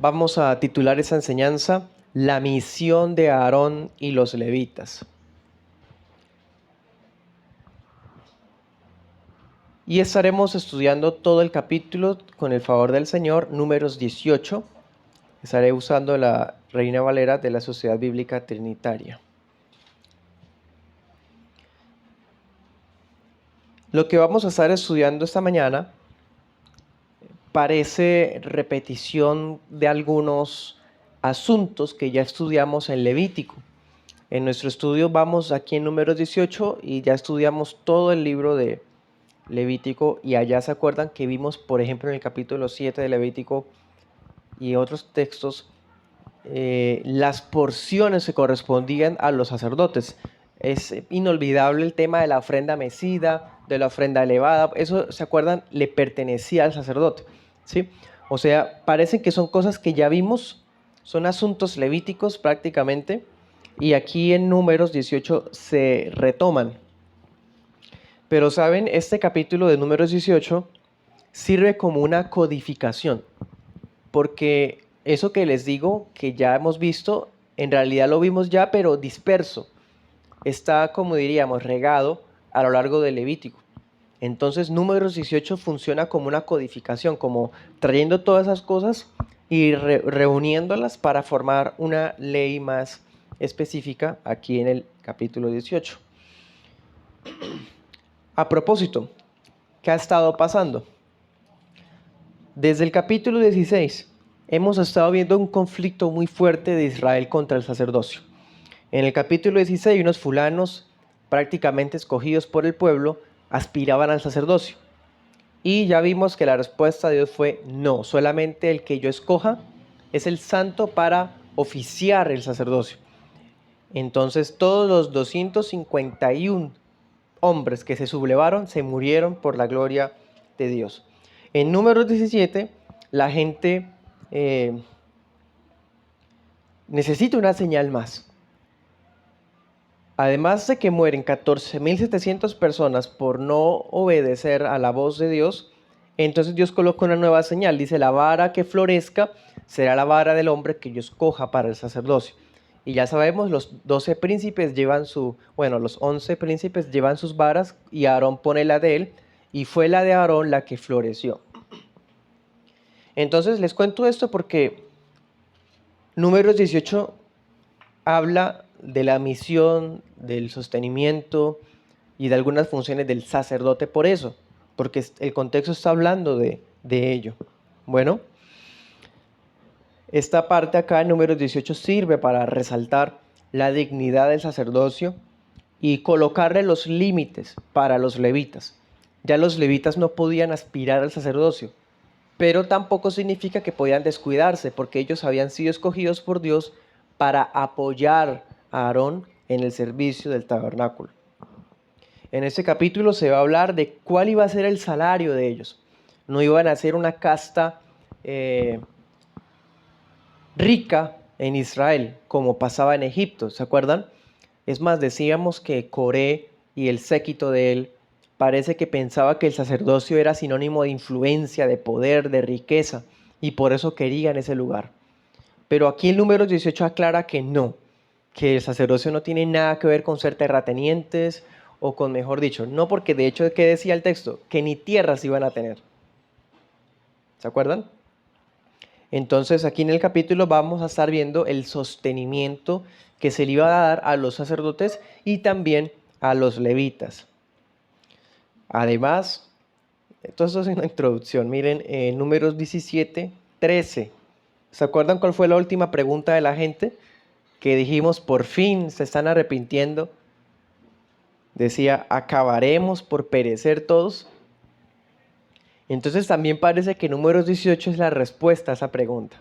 Vamos a titular esa enseñanza La misión de Aarón y los levitas. Y estaremos estudiando todo el capítulo con el favor del Señor, números 18. Estaré usando la Reina Valera de la Sociedad Bíblica Trinitaria. Lo que vamos a estar estudiando esta mañana parece repetición de algunos asuntos que ya estudiamos en Levítico. En nuestro estudio vamos aquí en números 18 y ya estudiamos todo el libro de Levítico, y allá se acuerdan que vimos, por ejemplo, en el capítulo 7 de Levítico y otros textos, las porciones que correspondían a los sacerdotes. Es inolvidable el tema de la ofrenda mecida, de la ofrenda elevada. Eso, ¿se acuerdan? Le pertenecía al sacerdote, ¿sí? O sea, parecen que son cosas que ya vimos, son asuntos levíticos prácticamente, y aquí en números 18 se retoman. Pero saben, este capítulo de números 18 sirve como una codificación, porque eso que les digo, que ya hemos visto, en realidad lo vimos ya, pero disperso. Está, como diríamos, regado a lo largo del Levítico. Entonces, números 18 funciona como una codificación, como trayendo todas esas cosas y reuniéndolas para formar una ley más específica aquí en el capítulo 18. A propósito, ¿qué ha estado pasando? Desde el capítulo 16 hemos estado viendo un conflicto muy fuerte de Israel contra el sacerdocio. En el capítulo 16 unos fulanos prácticamente escogidos por el pueblo aspiraban al sacerdocio. Y ya vimos que la respuesta de Dios fue no, solamente el que yo escoja es el santo para oficiar el sacerdocio. Entonces todos los 251 hombres que se sublevaron se murieron por la gloria de Dios. En números 17, la gente necesita una señal más. Además de que mueren 14.700 personas por no obedecer a la voz de Dios, entonces Dios coloca una nueva señal. Dice, la vara que florezca será la vara del hombre que yo escoja para el sacerdocio. Y ya sabemos, los 11 príncipes llevan sus varas, y Aarón pone la de él, y fue la de Aarón la que floreció. Entonces les cuento esto porque números 18 habla de la misión, del sostenimiento y de algunas funciones del sacerdote por eso, porque el contexto está hablando de ello. Bueno, esta parte acá en números 18 sirve para resaltar la dignidad del sacerdocio y colocarle los límites para los levitas. Ya los levitas no podían aspirar al sacerdocio, pero tampoco significa que podían descuidarse, porque ellos habían sido escogidos por Dios para apoyar a Aarón en el servicio del tabernáculo. En este capítulo se va a hablar de cuál iba a ser el salario de ellos. No iban a ser una casta rica en Israel, como pasaba en Egipto, ¿se acuerdan? Es más, decíamos que Coré y el séquito de él parece que pensaba que el sacerdocio era sinónimo de influencia, de poder, de riqueza, y por eso querían ese lugar. Pero aquí el número 18 aclara que no, que el sacerdocio no tiene nada que ver con ser terratenientes o con, mejor dicho, no, porque de hecho, ¿qué decía el texto? Que ni tierras iban a tener. ¿Se acuerdan? Entonces aquí en el capítulo vamos a estar viendo el sostenimiento que se le iba a dar a los sacerdotes y también a los levitas. Además, todo esto es una introducción. Miren, números 17, 13. ¿Se acuerdan cuál fue la última pregunta de la gente? Que dijimos, por fin se están arrepintiendo. Decía, ¿acabaremos por perecer todos? Entonces también parece que números 18 es la respuesta a esa pregunta.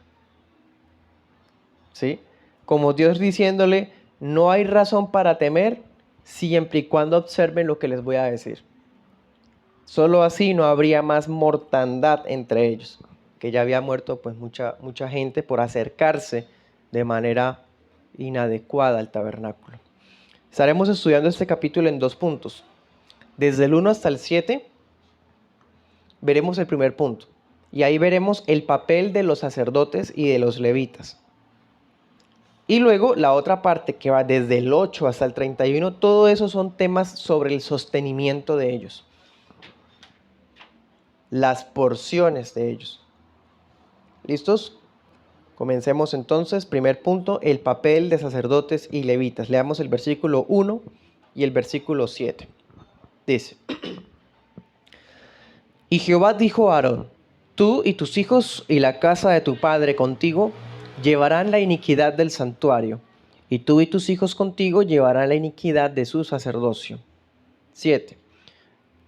¿Sí? Como Dios diciéndole, no hay razón para temer siempre y cuando observen lo que les voy a decir. Solo así no habría más mortandad entre ellos, que ya había muerto pues mucha gente por acercarse de manera inadecuada al tabernáculo. Estaremos estudiando este capítulo en 2 puntos. Desde el 1 hasta el 7 veremos el primer punto, Y ahí veremos el papel de los sacerdotes y de los levitas. Y luego la otra parte que va desde el 8 hasta el 31, todo eso son temas sobre el sostenimiento de ellos. Las porciones de ellos. ¿Listos? Comencemos entonces. Primer punto, el papel de sacerdotes y levitas. Leamos el versículo 1 y el versículo 7. Dice: Y Jehová dijo a Aarón: Tú y tus hijos y la casa de tu padre contigo llevarán la iniquidad del santuario, y tú y tus hijos contigo llevarán la iniquidad de su sacerdocio. 7.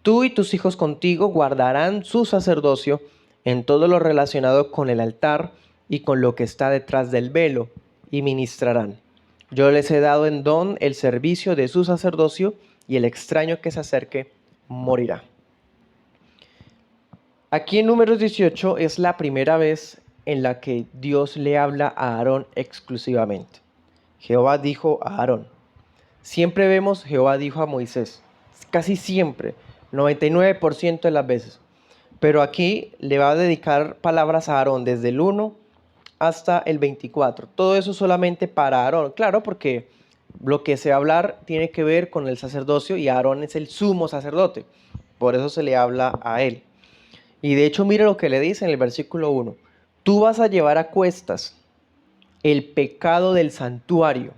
Tú y tus hijos contigo guardarán su sacerdocio en todo lo relacionado con el altar y con lo que está detrás del velo, y ministrarán. Yo les he dado en don el servicio de su sacerdocio, y el extraño que se acerque morirá. Aquí en Números 18 es la primera vez en la que Dios le habla a Aarón exclusivamente. Jehová dijo a Aarón. Siempre vemos Jehová dijo a Moisés, casi siempre, 99% de las veces. Pero aquí le va a dedicar palabras a Aarón desde el 1 hasta el 24. Todo eso solamente para Aarón. Claro, porque lo que se va a hablar tiene que ver con el sacerdocio y Aarón es el sumo sacerdote. Por eso se le habla a él. Y de hecho, mire lo que le dice en el versículo 1. Tú vas a llevar a cuestas el pecado del santuario.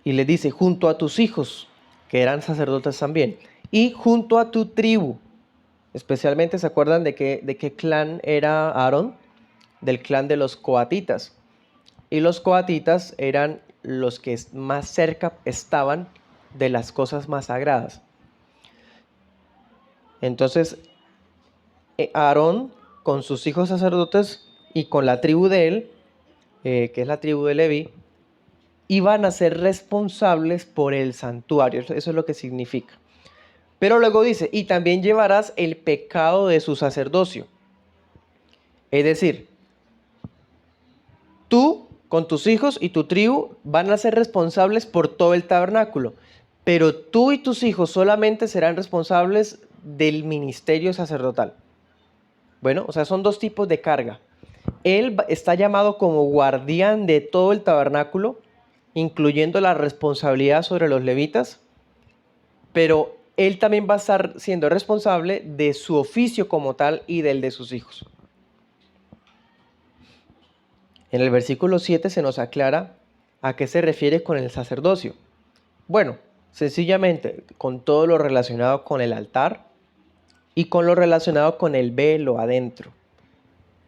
Y le dice, junto a tus hijos, que eran sacerdotes también, y junto a tu tribu. Especialmente, ¿se acuerdan de qué clan era Aarón? Del clan de los coatitas. Y los coatitas eran los que más cerca estaban de las cosas más sagradas. Entonces, Aarón, con sus hijos sacerdotes y con la tribu de él, que es la tribu de Leví, iban a ser responsables por el santuario. Eso es lo que significa. Pero luego dice, y también llevarás el pecado de su sacerdocio. Es decir, tú con tus hijos y tu tribu van a ser responsables por todo el tabernáculo, pero tú y tus hijos solamente serán responsables del ministerio sacerdotal. Bueno, o sea, son dos tipos de carga. Él está llamado como guardián de todo el tabernáculo, incluyendo la responsabilidad sobre los levitas, pero él también va a estar siendo responsable de su oficio como tal y del de sus hijos. En el versículo 7 se nos aclara a qué se refiere con el sacerdocio. Bueno, sencillamente con todo lo relacionado con el altar y con lo relacionado con el velo adentro.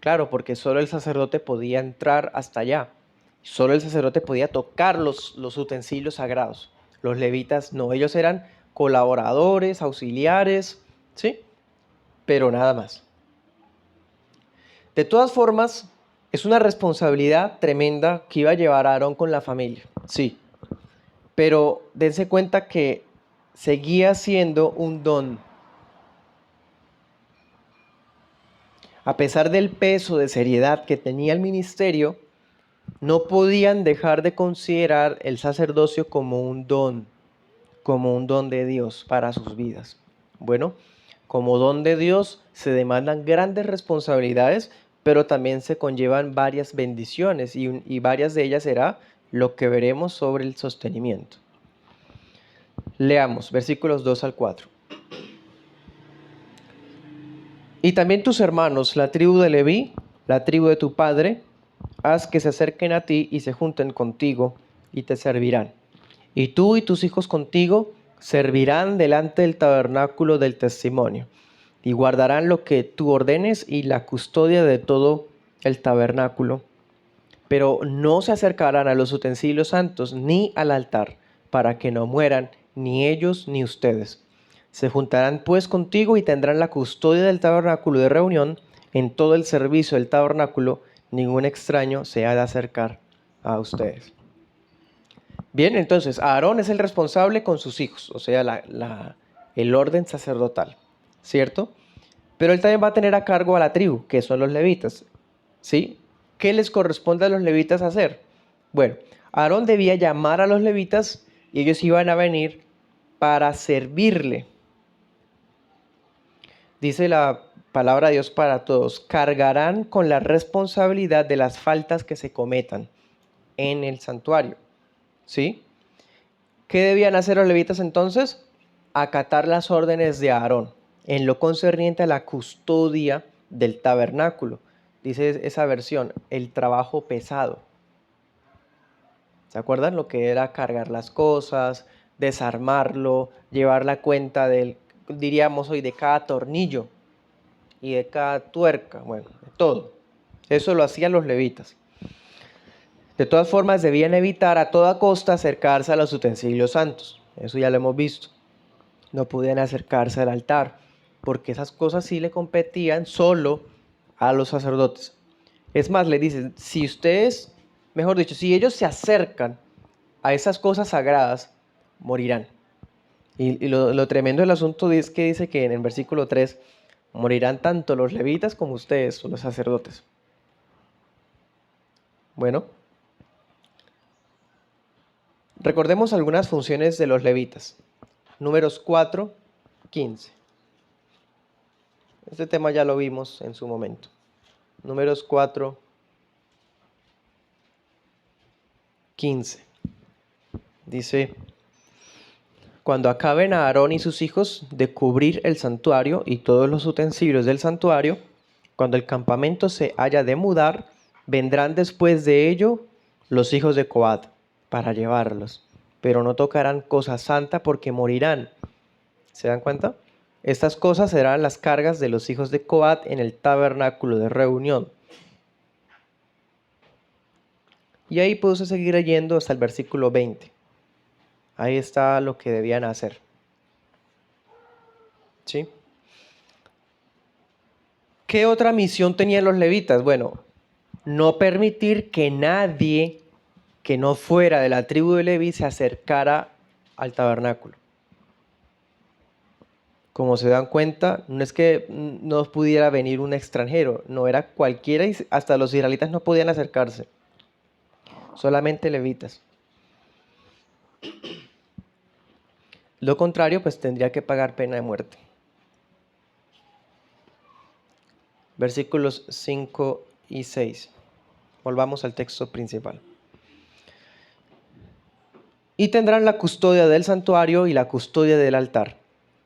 Claro, porque solo el sacerdote podía entrar hasta allá. Solo el sacerdote podía tocar los utensilios sagrados. Los levitas no, ellos eran colaboradores, auxiliares, ¿sí? Pero nada más. De todas formas, es una responsabilidad tremenda que iba a llevar a Aarón con la familia, sí. Pero dense cuenta que seguía siendo un don. A pesar del peso de seriedad que tenía el ministerio, no podían dejar de considerar el sacerdocio como un don de Dios para sus vidas. Bueno, como don de Dios se demandan grandes responsabilidades, pero también se conllevan varias bendiciones y varias de ellas será lo que veremos sobre el sostenimiento. Leamos versículos 2 al 4. Y también tus hermanos, la tribu de Leví, la tribu de tu padre, haz que se acerquen a ti y se junten contigo y te servirán. Y tú y tus hijos contigo servirán delante del tabernáculo del testimonio y guardarán lo que tú ordenes y la custodia de todo el tabernáculo. Pero no se acercarán a los utensilios santos ni al altar, para que no mueran ni ellos ni ustedes. Se juntarán pues contigo y tendrán la custodia del tabernáculo de reunión. En todo el servicio del tabernáculo, ningún extraño se ha de acercar a ustedes. Bien, entonces Aarón es el responsable con sus hijos, o sea, el orden sacerdotal, ¿cierto? Pero él también va a tener a cargo a la tribu, que son los levitas, ¿sí? ¿Qué les corresponde a los levitas hacer? Bueno, Aarón debía llamar a los levitas y ellos iban a venir para servirle. Dice la palabra de Dios para todos, cargarán con la responsabilidad de las faltas que se cometan en el santuario. ¿Sí? ¿Qué debían hacer los levitas entonces? Acatar las órdenes de Aarón en lo concerniente a la custodia del tabernáculo. Dice esa versión, el trabajo pesado. ¿Se acuerdan lo que era cargar las cosas, desarmarlo, llevar la cuenta del, diríamos hoy, de cada tornillo y de cada tuerca? Bueno, de todo. Eso lo hacían los levitas. De todas formas, debían evitar a toda costa acercarse a los utensilios santos. Eso ya lo hemos visto. No podían acercarse al altar, porque esas cosas sí le competían solo a los sacerdotes. Es más, le dicen, si ustedes, mejor dicho, si ellos se acercan a esas cosas sagradas, morirán. Y lo tremendo del asunto es que dice que en el versículo 3, morirán tanto los levitas como ustedes, los sacerdotes. Bueno, recordemos algunas funciones de los levitas. Números 4, 15. Este tema ya lo vimos en su momento. Números 4, 15. Dice, cuando acaben a Aarón y sus hijos de cubrir el santuario y todos los utensilios del santuario, cuando el campamento se haya de mudar, vendrán después de ello los hijos de Coat para llevarlos, pero no tocarán cosa santa porque morirán. ¿Se dan cuenta? Estas cosas serán las cargas de los hijos de Coat en el tabernáculo de reunión. Y ahí puse seguir leyendo hasta el versículo 20. Ahí está lo que debían hacer. ¿Sí? ¿Qué otra misión tenían los levitas? Bueno, no permitir que nadie que no fuera de la tribu de Leví se acercara al tabernáculo. Como se dan cuenta, no es que no pudiera venir un extranjero, no era cualquiera, y hasta los israelitas no podían acercarse, solamente levitas. Lo contrario, pues tendría que pagar pena de muerte. Versículos 5 y 6. Volvamos al texto principal. Y tendrán la custodia del santuario y la custodia del altar,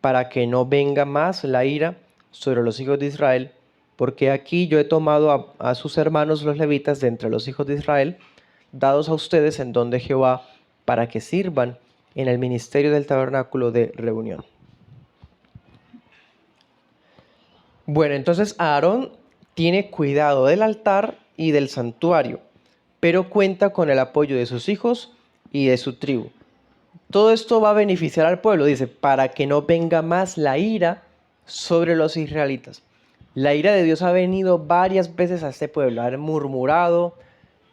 para que no venga más la ira sobre los hijos de Israel, porque aquí yo he tomado a sus hermanos los levitas de entre los hijos de Israel, dados a ustedes en don de Jehová, para que sirvan en el ministerio del tabernáculo de reunión. Bueno, entonces Aarón tiene cuidado del altar y del santuario, pero cuenta con el apoyo de sus hijos y de su tribu. Todo esto va a beneficiar al pueblo, dice, para que no venga más la ira sobre los israelitas. La ira de Dios ha venido varias veces a este pueblo, han murmurado,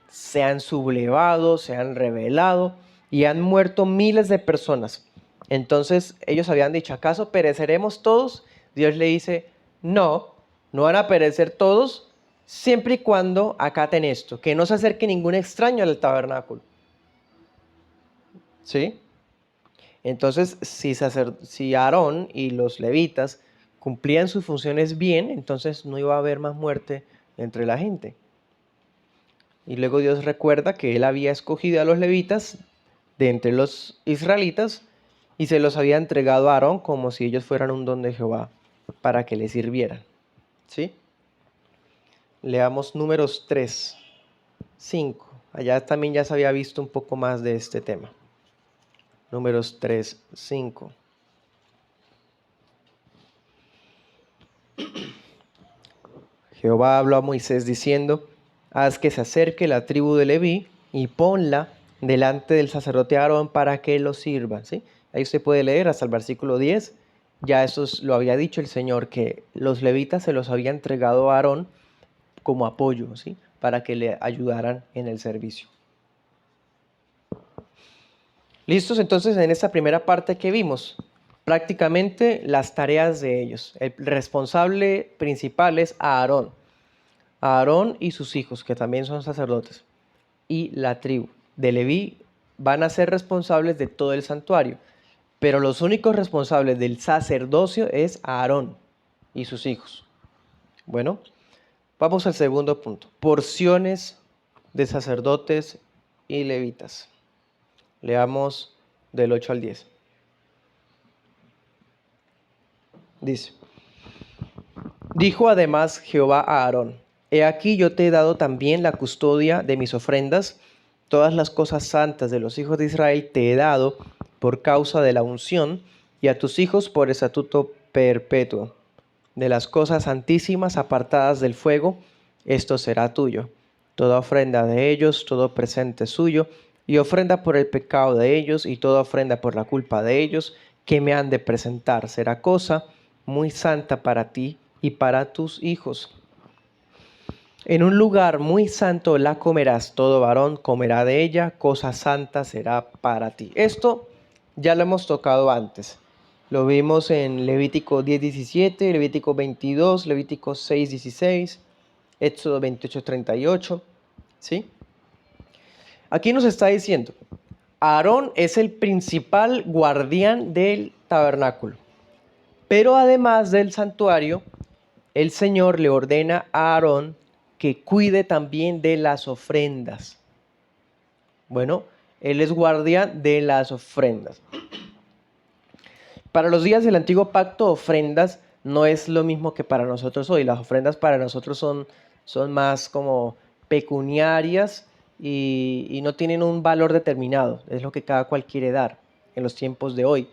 se han sublevado, se han rebelado y han muerto miles de personas. Entonces ellos habían dicho, ¿acaso pereceremos todos? Dios le dice, no, no van a perecer todos, siempre y cuando acaten esto, que no se acerque ningún extraño al tabernáculo. ¿Sí? Entonces, si Aarón y los levitas cumplían sus funciones bien, entonces no iba a haber más muerte entre la gente. Y luego Dios recuerda que Él había escogido a los levitas de entre los israelitas y se los había entregado a Aarón como si ellos fueran un don de Jehová para que le sirvieran. ¿Sí? Leamos Números 3, 5. Allá también ya se había visto un poco más de este tema. Números 3, 5. Jehová habló a Moisés diciendo, haz que se acerque la tribu de Leví y ponla delante del sacerdote Aarón para que lo sirva. ¿Sí? Ahí usted puede leer hasta el versículo 10. Ya eso lo había dicho el Señor, que los levitas se los había entregado a Aarón como apoyo, ¿sí? Para que le ayudaran en el servicio. ¿Listos? Entonces, en esta primera parte que vimos, prácticamente las tareas de ellos. El responsable principal es Aarón. Aarón y sus hijos, que también son sacerdotes, y la tribu de Leví van a ser responsables de todo el santuario, pero los únicos responsables del sacerdocio es Aarón y sus hijos. Bueno, vamos al segundo punto. Porciones de sacerdotes y levitas. Leamos del 8 al 10. Dice, dijo además Jehová a Aarón, he aquí yo te he dado también la custodia de mis ofrendas, todas las cosas santas de los hijos de Israel te he dado por causa de la unción, y a tus hijos por estatuto perpetuo. De las cosas santísimas apartadas del fuego, esto será tuyo. Toda ofrenda de ellos, todo presente suyo, y ofrenda por el pecado de ellos, y toda ofrenda por la culpa de ellos, que me han de presentar, será cosa muy santa para ti y para tus hijos. En un lugar muy santo la comerás, todo varón comerá de ella, cosa santa será para ti. Esto ya lo hemos tocado antes. Lo vimos en Levítico 10:17, Levítico 22, Levítico 6:16, Éxodo 28:38, ¿sí? Aquí nos está diciendo, Aarón es el principal guardián del tabernáculo, pero además del santuario, el Señor le ordena a Aarón que cuide también de las ofrendas. Bueno, él es guardián de las ofrendas. Para los días del antiguo pacto, ofrendas no es lo mismo que para nosotros hoy. Las ofrendas para nosotros son más como pecuniarias y no tienen un valor determinado. Es lo que cada cual quiere dar en los tiempos de hoy.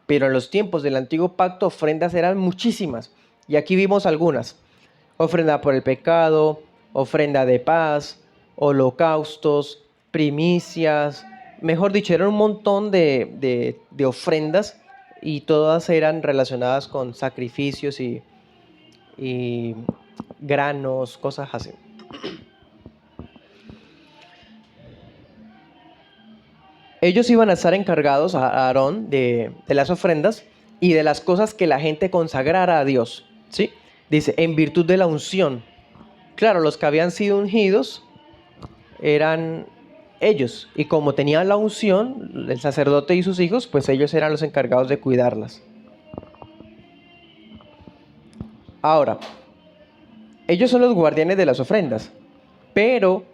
Pero en los tiempos del antiguo pacto, ofrendas eran muchísimas. Y aquí vimos algunas. Ofrenda por el pecado, ofrenda de paz, holocaustos, primicias. Mejor dicho, era un montón de ofrendas y todas eran relacionadas con sacrificios y granos, cosas así. Ellos iban a estar encargados, a Aarón, de las ofrendas y de las cosas que la gente consagrara a Dios, ¿sí? Dice, en virtud de la unción. Claro, los que habían sido ungidos eran ellos, y como tenían la unción, el sacerdote y sus hijos, pues ellos eran los encargados de cuidarlas. Ahora, ellos son los guardianes de las ofrendas, pero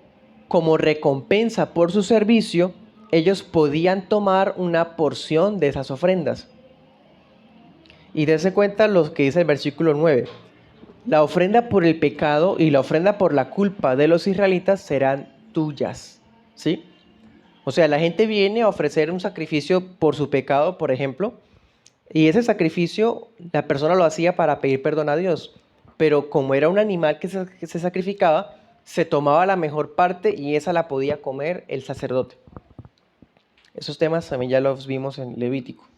como recompensa por su servicio, ellos podían tomar una porción de esas ofrendas. Y dense cuenta lo que dice el versículo 9. La ofrenda por el pecado y la ofrenda por la culpa de los israelitas serán tuyas. ¿Sí? O sea, la gente viene a ofrecer un sacrificio por su pecado, por ejemplo, y ese sacrificio la persona lo hacía para pedir perdón a Dios. Pero como era un animal que se sacrificaba, se tomaba la mejor parte y esa la podía comer el sacerdote. Esos temas también ya los vimos en Levítico.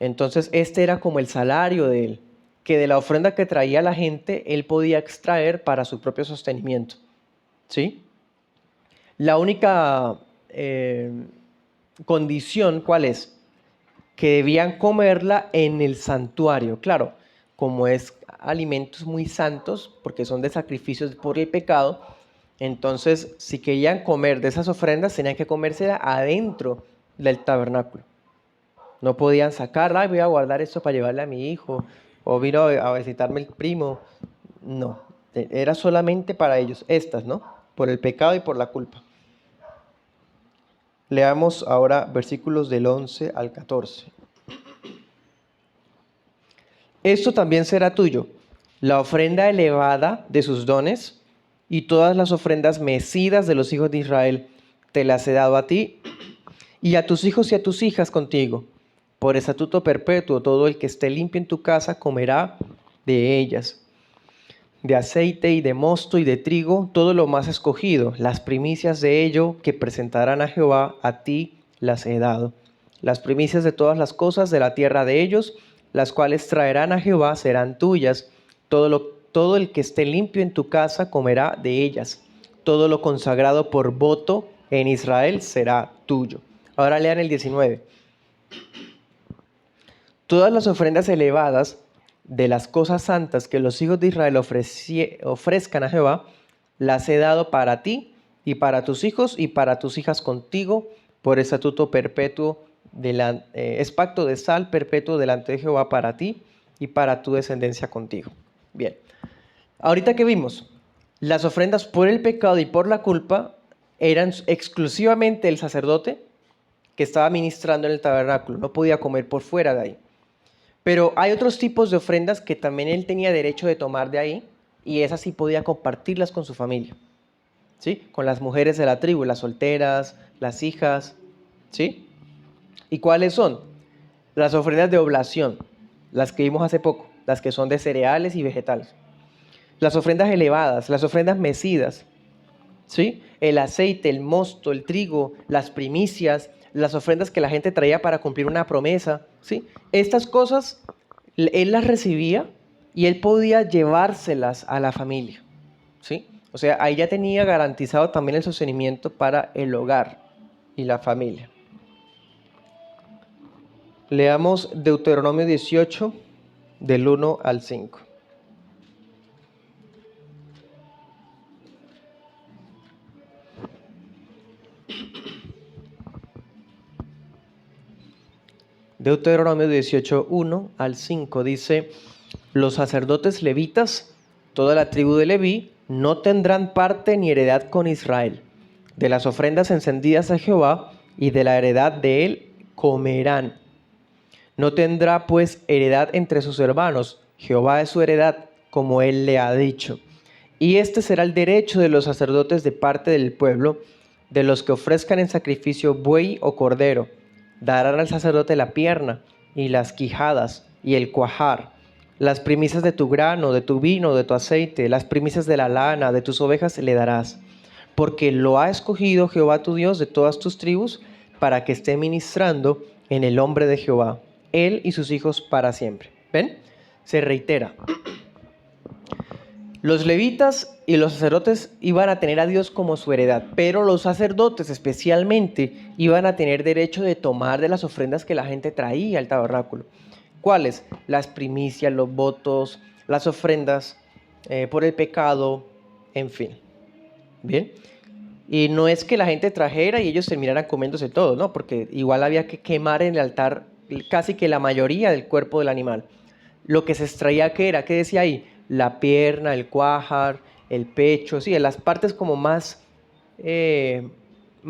Entonces este era como el salario de él, que de la ofrenda que traía la gente, él podía extraer para su propio sostenimiento. ¿Sí? La única condición, ¿cuál es? Que debían comerla en el santuario. Claro, como es alimentos muy santos, porque son de sacrificios por el pecado, entonces si querían comer de esas ofrendas, tenían que comérsela adentro del tabernáculo. No podían sacarla, voy a guardar esto para llevarle a mi hijo, o vino a visitarme el primo. No, era solamente para ellos, estas, ¿no? Por el pecado y por la culpa. Leamos ahora versículos del 11 al 14. Esto también será tuyo, la ofrenda elevada de sus dones y todas las ofrendas mecidas de los hijos de Israel, te las he dado a ti y a tus hijos y a tus hijas contigo. Por estatuto perpetuo, todo el que esté limpio en tu casa comerá de ellas. De aceite y de mosto y de trigo, todo lo más escogido, las primicias de ello que presentarán a Jehová, a ti las he dado. Las primicias de todas las cosas de la tierra de ellos, las cuales traerán a Jehová, serán tuyas. Todo el que esté limpio en tu casa comerá de ellas. Todo lo consagrado por voto en Israel será tuyo. Ahora lean el 19. Todas las ofrendas elevadas de las cosas santas que los hijos de Israel ofrezcan a Jehová, las he dado para ti y para tus hijos y para tus hijas contigo, por estatuto perpetuo, es pacto de sal perpetuo delante de Jehová para ti y para tu descendencia contigo. Bien, ahorita que vimos, las ofrendas por el pecado y por la culpa eran exclusivamente el sacerdote que estaba ministrando en el tabernáculo, no podía comer por fuera de ahí. Pero hay otros tipos de ofrendas que también él tenía derecho de tomar de ahí, y esas sí podía compartirlas con su familia, ¿sí? Con las mujeres de la tribu, las solteras, las hijas, ¿sí? ¿Y cuáles son? Las ofrendas de oblación, las que vimos hace poco, las que son de cereales y vegetales. Las ofrendas elevadas, las ofrendas mecidas, ¿sí? El aceite, el mosto, el trigo, las primicias, las ofrendas que la gente traía para cumplir una promesa, ¿sí? Estas cosas él las recibía y él podía llevárselas a la familia, ¿sí? O sea, ahí ya tenía garantizado también el sostenimiento para el hogar y la familia. Leamos Deuteronomio 18, del 1 al 5. Deuteronomio 18, 1 al 5 dice: los sacerdotes levitas, toda la tribu de Leví, no tendrán parte ni heredad con Israel. De las ofrendas encendidas a Jehová y de la heredad de él comerán. No tendrá pues heredad entre sus hermanos. Jehová es su heredad, como él le ha dicho. Y este será el derecho de los sacerdotes de parte del pueblo, de los que ofrezcan en sacrificio buey o cordero. Darán al sacerdote la pierna y las quijadas y el cuajar, las primicias de tu grano, de tu vino, de tu aceite, las primicias de la lana, de tus ovejas le darás. Porque lo ha escogido Jehová tu Dios de todas tus tribus, para que esté ministrando en el nombre de Jehová, él y sus hijos para siempre. ¿Ven? Se reitera. Los levitas y los sacerdotes iban a tener a Dios como su heredad, pero los sacerdotes especialmente iban a tener derecho de tomar de las ofrendas que la gente traía al tabernáculo. ¿Cuáles? Las primicias, los votos, las ofrendas por el pecado, en fin. Bien. Y no es que la gente trajera y ellos terminaran comiéndose todo, ¿no? Porque igual había que quemar en el altar casi que la mayoría del cuerpo del animal. Lo que se extraía, ¿qué era? ¿Qué decía ahí? La pierna, el cuájar, el pecho, sí, las partes como más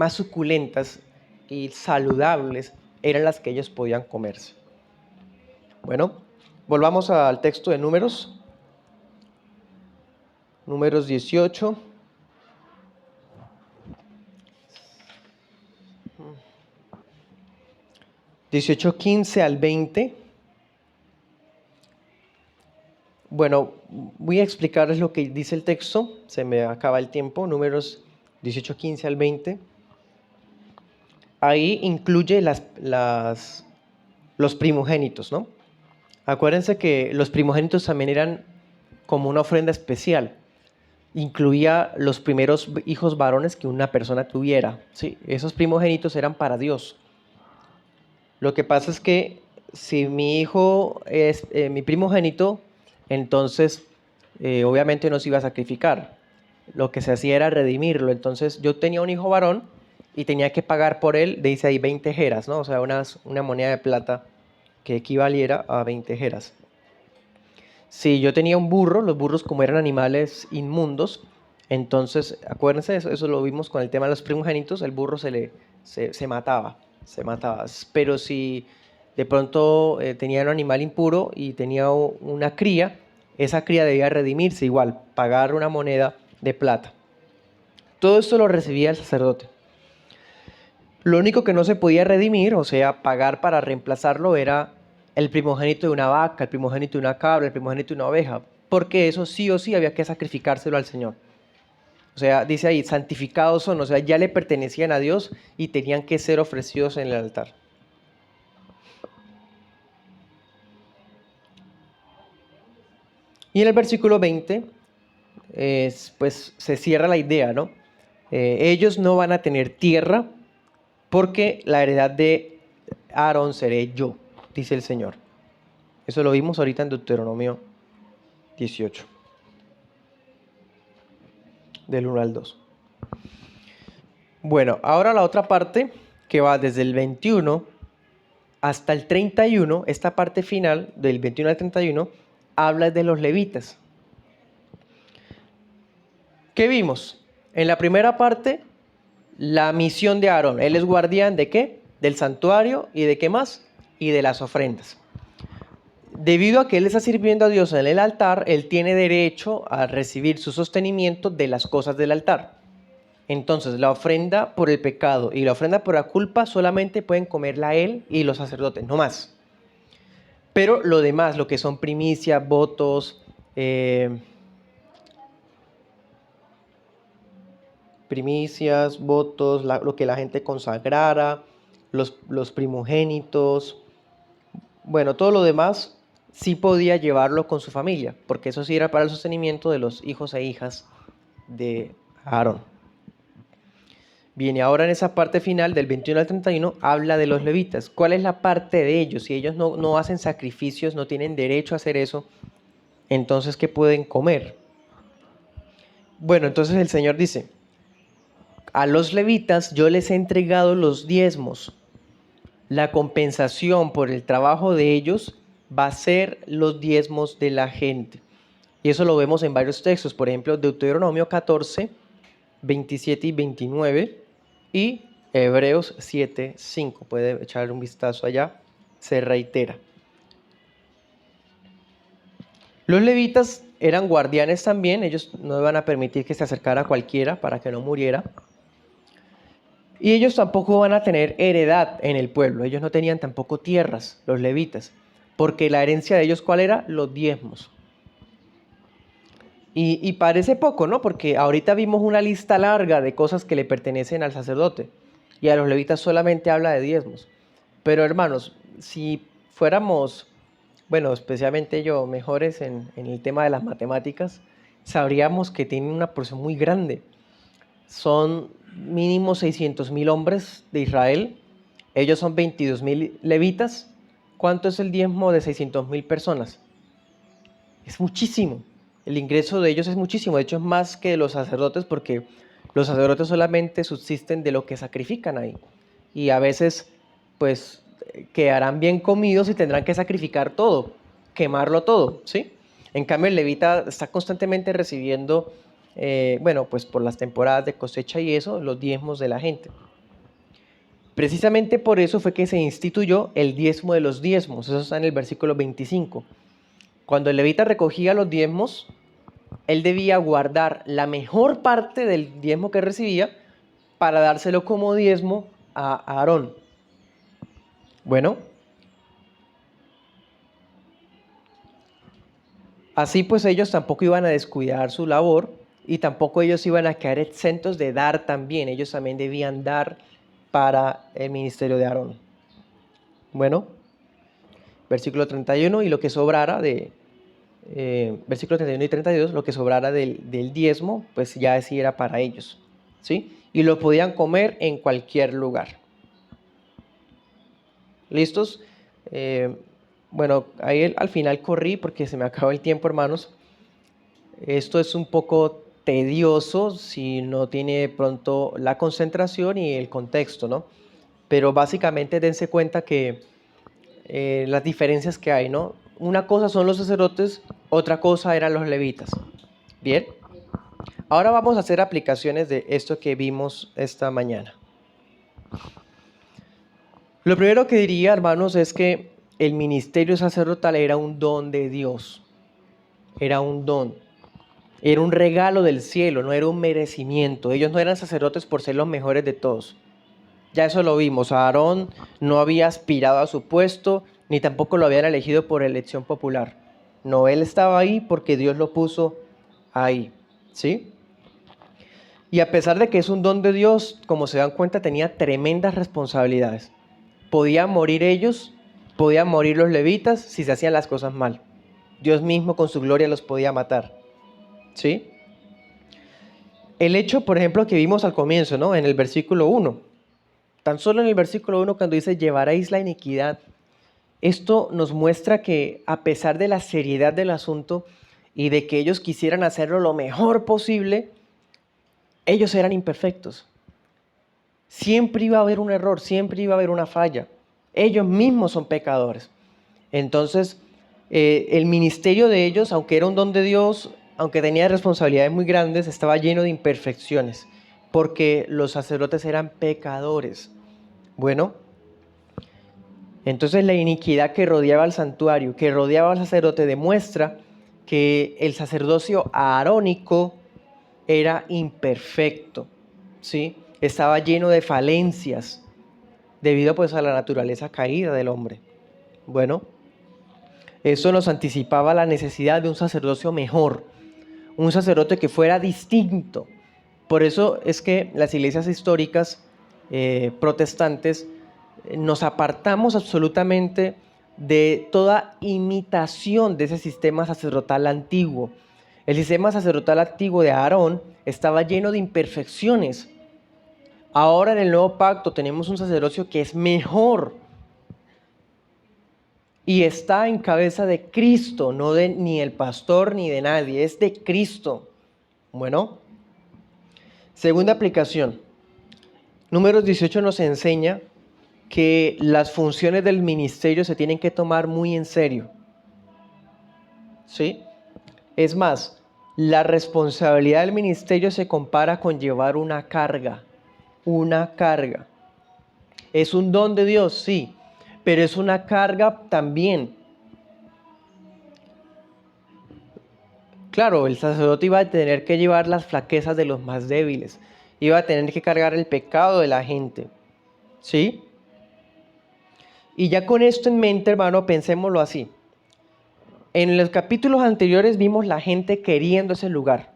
suculentas y saludables eran las que ellos podían comerse. Bueno, volvamos al texto de Números. Números 18. 18:15 al 20. Bueno, voy a explicarles lo que dice el texto. Se me acaba el tiempo. Números 18:15 al 20. Ahí incluye los primogénitos, ¿no? Acuérdense que los primogénitos también eran como una ofrenda especial. Incluía los primeros hijos varones que una persona tuviera, ¿sí? Esos primogénitos eran para Dios. Lo que pasa es que si mi hijo es mi primogénito, entonces obviamente no se iba a sacrificar. Lo que se hacía era redimirlo. Entonces yo tenía un hijo varón y tenía que pagar por él, dice ahí 20 jeras, ¿no? O sea, una moneda de plata que equivaliera a 20 jeras. Si yo tenía un burro, los burros como eran animales inmundos, entonces, acuérdense, eso lo vimos con el tema de los primogénitos, el burro se mataba, se mataba. Pero si de pronto tenía un animal impuro y tenía una cría, esa cría debía redimirse igual, pagar una moneda de plata. Todo esto lo recibía el sacerdote. Lo único que no se podía redimir, o sea, pagar para reemplazarlo, era el primogénito de una vaca, el primogénito de una cabra, el primogénito de una oveja, porque eso sí o sí había que sacrificárselo al Señor. O sea, dice ahí, santificados son, o sea, ya le pertenecían a Dios y tenían que ser ofrecidos en el altar. Y en el versículo 20, pues se cierra la idea, ¿no? Ellos no van a tener tierra porque la heredad de Aarón seré yo, dice el Señor. Eso lo vimos ahorita en Deuteronomio 18, del 1 al 2. Bueno, ahora la otra parte que va desde el 21 hasta el 31, esta parte final, del 21 al 31, habla de los levitas. ¿Qué vimos? En la primera parte, la misión de Aarón. Él es guardián ¿de qué? Del santuario y ¿de qué más? Y de las ofrendas. Debido a que él está sirviendo a Dios en el altar, él tiene derecho a recibir su sostenimiento de las cosas del altar. Entonces, la ofrenda por el pecado y la ofrenda por la culpa solamente pueden comerla él y los sacerdotes, no más. Pero lo demás, lo que son primicias, votos, lo que la gente consagrara, los primogénitos, bueno, todo lo demás sí podía llevarlo con su familia, porque eso sí era para el sostenimiento de los hijos e hijas de Aarón. Bien, y ahora en esa parte final del 21 al 31 habla de los levitas. ¿Cuál es la parte de ellos? Si ellos no hacen sacrificios, no tienen derecho a hacer eso, entonces ¿qué pueden comer? Bueno, entonces el Señor dice, a los levitas yo les he entregado los diezmos. La compensación por el trabajo de ellos va a ser los diezmos de la gente. Y eso lo vemos en varios textos, por ejemplo, Deuteronomio 14, 27 y 29 y Hebreos 7, 5. Puede echarle un vistazo allá, se reitera. Los levitas eran guardianes también, ellos no iban a permitir que se acercara cualquiera para que no muriera. Y ellos tampoco van a tener heredad en el pueblo, ellos no tenían tampoco tierras, los levitas, porque la herencia de ellos, ¿cuál era? Los diezmos. Y parece poco, ¿no? Porque ahorita vimos una lista larga de cosas que le pertenecen al sacerdote y a los levitas solamente habla de diezmos. Pero hermanos, si fuéramos, bueno, especialmente yo, mejores en el tema de las matemáticas, sabríamos que tienen una porción muy grande. Son mínimo 600,000 hombres de Israel, ellos son 22,000 levitas. ¿Cuánto es el diezmo de 600,000 personas? Es muchísimo. El ingreso de ellos es muchísimo, de hecho es más que de los sacerdotes porque los sacerdotes solamente subsisten de lo que sacrifican ahí. Y a veces, pues, quedarán bien comidos y tendrán que sacrificar todo, quemarlo todo, ¿sí? En cambio, el levita está constantemente recibiendo, bueno, pues por las temporadas de cosecha y eso, los diezmos de la gente. Precisamente por eso fue que se instituyó el diezmo de los diezmos, eso está en el versículo 25. Cuando el levita recogía los diezmos, él debía guardar la mejor parte del diezmo que recibía para dárselo como diezmo a Aarón. Bueno, así pues ellos tampoco iban a descuidar su labor y tampoco ellos iban a quedar exentos de dar también. Ellos también debían dar para el ministerio de Aarón. Bueno, versículo 31, y lo que sobrara versículo 31 y 32, lo que sobrara del diezmo, pues ya así era para ellos, ¿sí? Y lo podían comer en cualquier lugar. ¿Listos? Bueno, ahí al final corrí porque se me acabó el tiempo, hermanos. Esto es un poco tedioso si no tiene pronto la concentración y el contexto, ¿no? Pero básicamente dense cuenta que las diferencias que hay, ¿no? Una cosa son los sacerdotes, otra cosa eran los levitas. Bien, ahora vamos a hacer aplicaciones de esto que vimos esta mañana. Lo primero que diría, hermanos, es que el ministerio sacerdotal era un don de Dios. Era un don. Era un regalo del cielo, no era un merecimiento. Ellos no eran sacerdotes por ser los mejores de todos. Ya eso lo vimos. Aarón no había aspirado a su puesto, ni tampoco lo habían elegido por elección popular. No, él estaba ahí porque Dios lo puso ahí, ¿sí? Y a pesar de que es un don de Dios, como se dan cuenta, tenía tremendas responsabilidades. Podían morir ellos, podían morir los levitas si se hacían las cosas mal. Dios mismo con su gloria los podía matar, ¿sí? El hecho, por ejemplo, que vimos al comienzo, ¿no? En el versículo 1. Tan solo en el versículo 1 cuando dice llevaréis la iniquidad. Esto nos muestra que a pesar de la seriedad del asunto y de que ellos quisieran hacerlo lo mejor posible, ellos eran imperfectos. Siempre iba a haber un error, siempre iba a haber una falla. Ellos mismos son pecadores. Entonces, el ministerio de ellos, aunque era un don de Dios, aunque tenía responsabilidades muy grandes, estaba lleno de imperfecciones, porque los sacerdotes eran pecadores. Bueno, entonces la iniquidad que rodeaba al santuario, que rodeaba al sacerdote, demuestra que el sacerdocio aarónico era imperfecto, ¿sí? Estaba lleno de falencias, debido pues a la naturaleza caída del hombre. Bueno, eso nos anticipaba la necesidad de un sacerdocio mejor, un sacerdote que fuera distinto. Por eso es que las iglesias históricas protestantes nos apartamos absolutamente de toda imitación de ese sistema sacerdotal antiguo. El sistema sacerdotal antiguo de Aarón estaba lleno de imperfecciones. Ahora en el nuevo pacto tenemos un sacerdocio que es mejor y está en cabeza de Cristo, no de ni el pastor ni de nadie, es de Cristo. Bueno, segunda aplicación. Números 18 nos enseña que las funciones del ministerio se tienen que tomar muy en serio. ¿Sí? Es más, la responsabilidad del ministerio se compara con llevar una carga. Una carga. ¿Es un don de Dios? Sí, pero es una carga también. Claro, el sacerdote iba a tener que llevar las flaquezas de los más débiles. Iba a tener que cargar el pecado de la gente. ¿Sí? Y ya con esto en mente, hermano, pensémoslo así. En los capítulos anteriores vimos la gente queriendo ese lugar.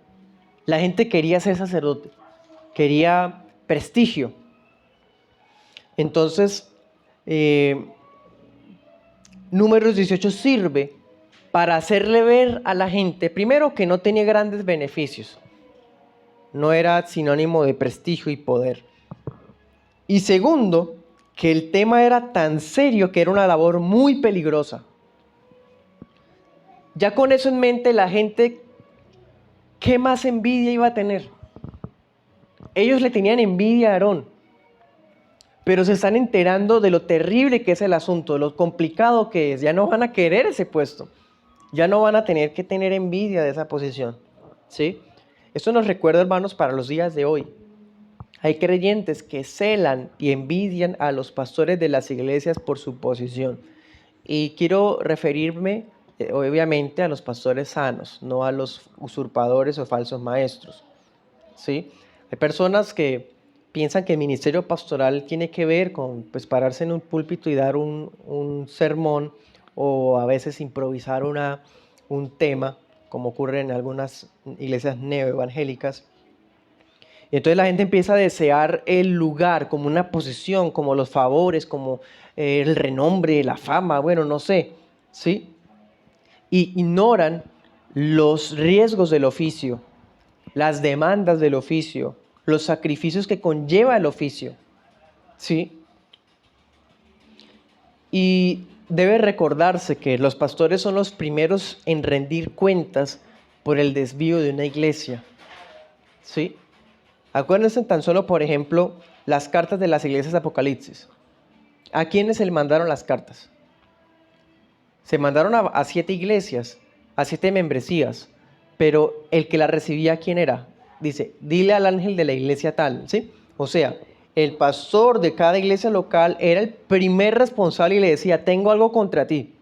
La gente quería ser sacerdote. Quería prestigio. Entonces, Números 18 sirve para hacerle ver a la gente, primero, que no tenía grandes beneficios. No era sinónimo de prestigio y poder. Y segundo, que el tema era tan serio que era una labor muy peligrosa. Ya con eso en mente, la gente, ¿qué más envidia iba a tener? Ellos le tenían envidia a Aarón, pero se están enterando de lo terrible que es el asunto, de lo complicado que es. Ya no van a querer ese puesto. Ya no van a tener que tener envidia de esa posición. ¿Sí? Esto nos recuerda, hermanos, para los días de hoy. Hay creyentes que celan y envidian a los pastores de las iglesias por su posición. Y quiero referirme, obviamente, a los pastores sanos, no a los usurpadores o falsos maestros. ¿Sí? Hay personas que piensan que el ministerio pastoral tiene que ver con pues, pararse en un púlpito y dar un sermón o a veces improvisar un tema, como ocurre en algunas iglesias neoevangélicas. Y entonces la gente empieza a desear el lugar como una posesión, como los favores, como el renombre, la fama, bueno, no sé, ¿sí? Y ignoran los riesgos del oficio, las demandas del oficio, los sacrificios que conlleva el oficio, ¿sí? Y debe recordarse que los pastores son los primeros en rendir cuentas por el desvío de una iglesia, ¿sí? Acuérdense tan solo, por ejemplo, las cartas de las iglesias de Apocalipsis. ¿A quiénes se le mandaron las cartas? Se mandaron a 7 iglesias, a 7 membresías, pero el que la recibía, ¿quién era? Dice, dile al ángel de la iglesia tal, ¿sí? O sea, el pastor de cada iglesia local era el primer responsable y le decía, tengo algo contra ti,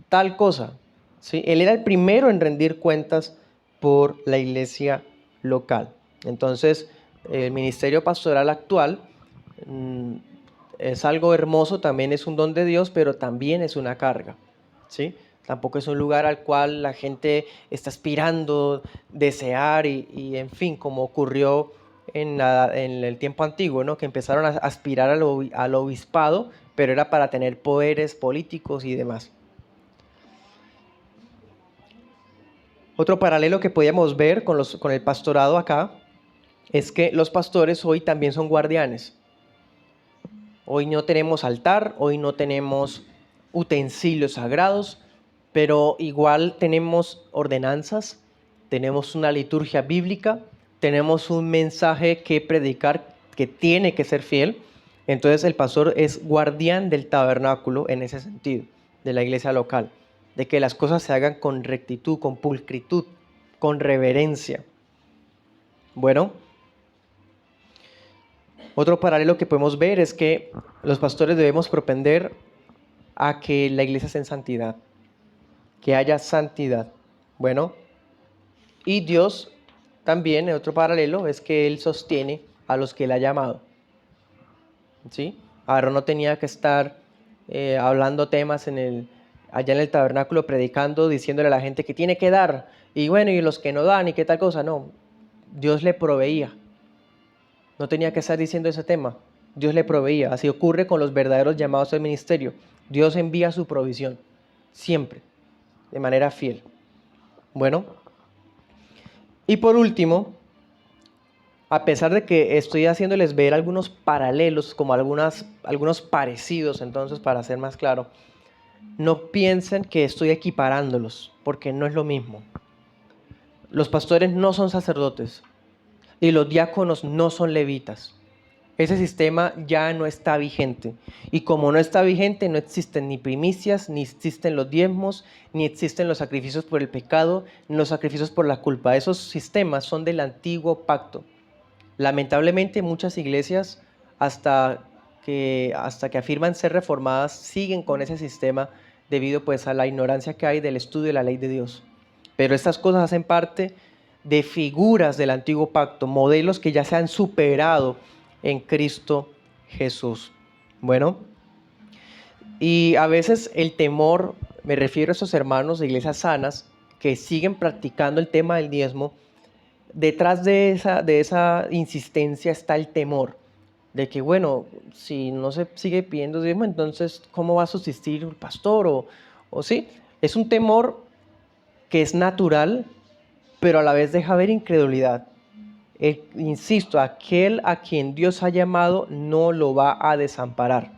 tal cosa, ¿sí? Él era el primero en rendir cuentas por la iglesia local. Entonces, el ministerio pastoral actual es algo hermoso, también es un don de Dios, pero también es una carga, ¿sí? Tampoco es un lugar al cual la gente está aspirando, desear y en fin, como ocurrió en el tiempo antiguo, ¿no? Que empezaron a aspirar al obispado, pero era para tener poderes políticos y demás. Otro paralelo que podíamos ver con el pastorado acá es que los pastores hoy también son guardianes. Hoy no tenemos altar, hoy no tenemos utensilios sagrados, pero igual tenemos ordenanzas, tenemos una liturgia bíblica, tenemos un mensaje que predicar que tiene que ser fiel. Entonces el pastor es guardián del tabernáculo en ese sentido, de la iglesia local, de que las cosas se hagan con rectitud, con pulcritud, con reverencia. Bueno, otro paralelo que podemos ver es que los pastores debemos propender a que la iglesia esté en santidad, que haya santidad. Bueno, y Dios también, en otro paralelo, es que Él sostiene a los que Él ha llamado. ¿Sí? Aarón no tenía que estar hablando temas allá en el tabernáculo, predicando, diciéndole a la gente que tiene que dar, y bueno, y los que no dan, y qué tal cosa. No, Dios le proveía. No tenía que estar diciendo ese tema. Dios le proveía. Así ocurre con los verdaderos llamados al ministerio. Dios envía su provisión, siempre, de manera fiel. Bueno, y por último, a pesar de que estoy haciéndoles ver algunos paralelos, como algunos parecidos, entonces, para ser más claro, no piensen que estoy equiparándolos, porque no es lo mismo. Los pastores no son sacerdotes y los diáconos no son levitas. Ese sistema ya no está vigente. Y como no está vigente, no existen ni primicias, ni existen los diezmos, ni existen los sacrificios por el pecado, ni los sacrificios por la culpa. Esos sistemas son del antiguo pacto. Lamentablemente muchas iglesias, hasta que afirman ser reformadas, siguen con ese sistema debido pues a la ignorancia que hay del estudio de la ley de Dios. Pero estas cosas hacen parte de figuras del antiguo pacto, modelos que ya se han superado en Cristo Jesús. Bueno, y a veces el temor, me refiero a esos hermanos de iglesias sanas que siguen practicando el tema del diezmo. Detrás de esa insistencia está el temor de que, bueno, si no se sigue pidiendo diezmo, entonces, ¿cómo va a subsistir el pastor? O sí, es un temor que es natural, pero a la vez deja ver incredulidad. Insisto, aquel a quien Dios ha llamado no lo va a desamparar.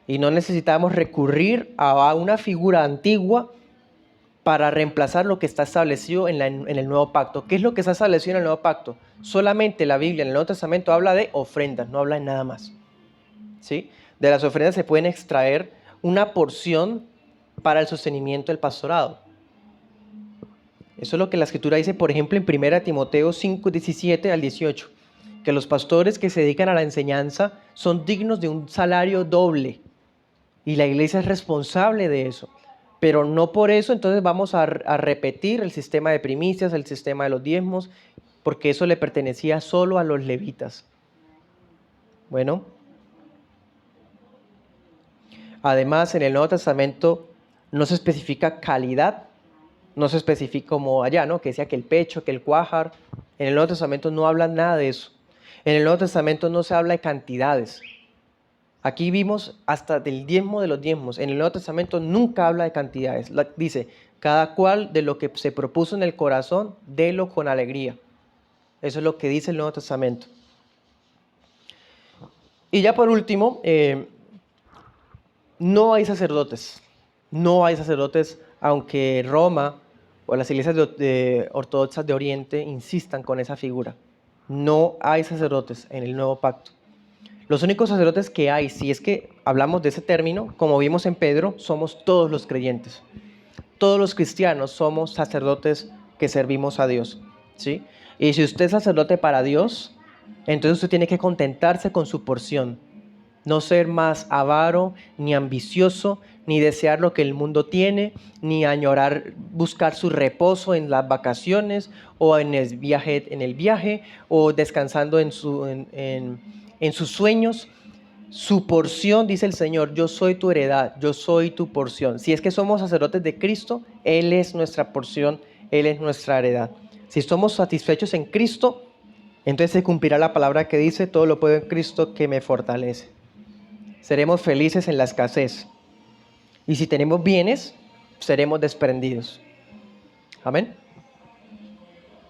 Y no necesitamos recurrir a una figura antigua para reemplazar lo que está establecido en el nuevo pacto. ¿Qué es lo que está establecido en el nuevo pacto? Solamente la Biblia en el Nuevo Testamento habla de ofrendas, no habla de nada más. ¿Sí? De las ofrendas se pueden extraer una porción para el sostenimiento del pastorado. Eso es lo que la Escritura dice, por ejemplo, en 1 Timoteo 5, 17 al 18, que los pastores que se dedican a la enseñanza son dignos de un salario doble y la iglesia es responsable de eso. Pero no por eso entonces vamos a repetir el sistema de primicias, el sistema de los diezmos, porque eso le pertenecía solo a los levitas. Bueno, además en el Nuevo Testamento no se especifica calidad, no se especifica como allá, ¿no? Que decía que el pecho, que el cuájar. En el Nuevo Testamento no habla nada de eso. En el Nuevo Testamento no se habla de cantidades. Aquí vimos hasta del diezmo de los diezmos. En el Nuevo Testamento nunca habla de cantidades. Dice, cada cual de lo que se propuso en el corazón, délo con alegría. Eso es lo que dice el Nuevo Testamento. Y ya por último, no hay sacerdotes. No hay sacerdotes, aunque Roma o las iglesias ortodoxas de Oriente insistan con esa figura. No hay sacerdotes en el nuevo pacto. Los únicos sacerdotes que hay, si es que hablamos de ese término, como vimos en Pedro, somos todos los creyentes. Todos los cristianos somos sacerdotes que servimos a Dios, ¿sí? Y si usted es sacerdote para Dios, entonces usted tiene que contentarse con su porción. No ser más avaro, ni ambicioso, ni desear lo que el mundo tiene, ni añorar buscar su reposo en las vacaciones o en el viaje o descansando en sus sueños. Su porción, dice el Señor, yo soy tu heredad, yo soy tu porción. Si es que somos sacerdotes de Cristo, Él es nuestra porción, Él es nuestra heredad. Si somos satisfechos en Cristo, entonces se cumplirá la palabra que dice, todo lo puedo en Cristo que me fortalece. Seremos felices en la escasez. Y si tenemos bienes, seremos desprendidos. Amén.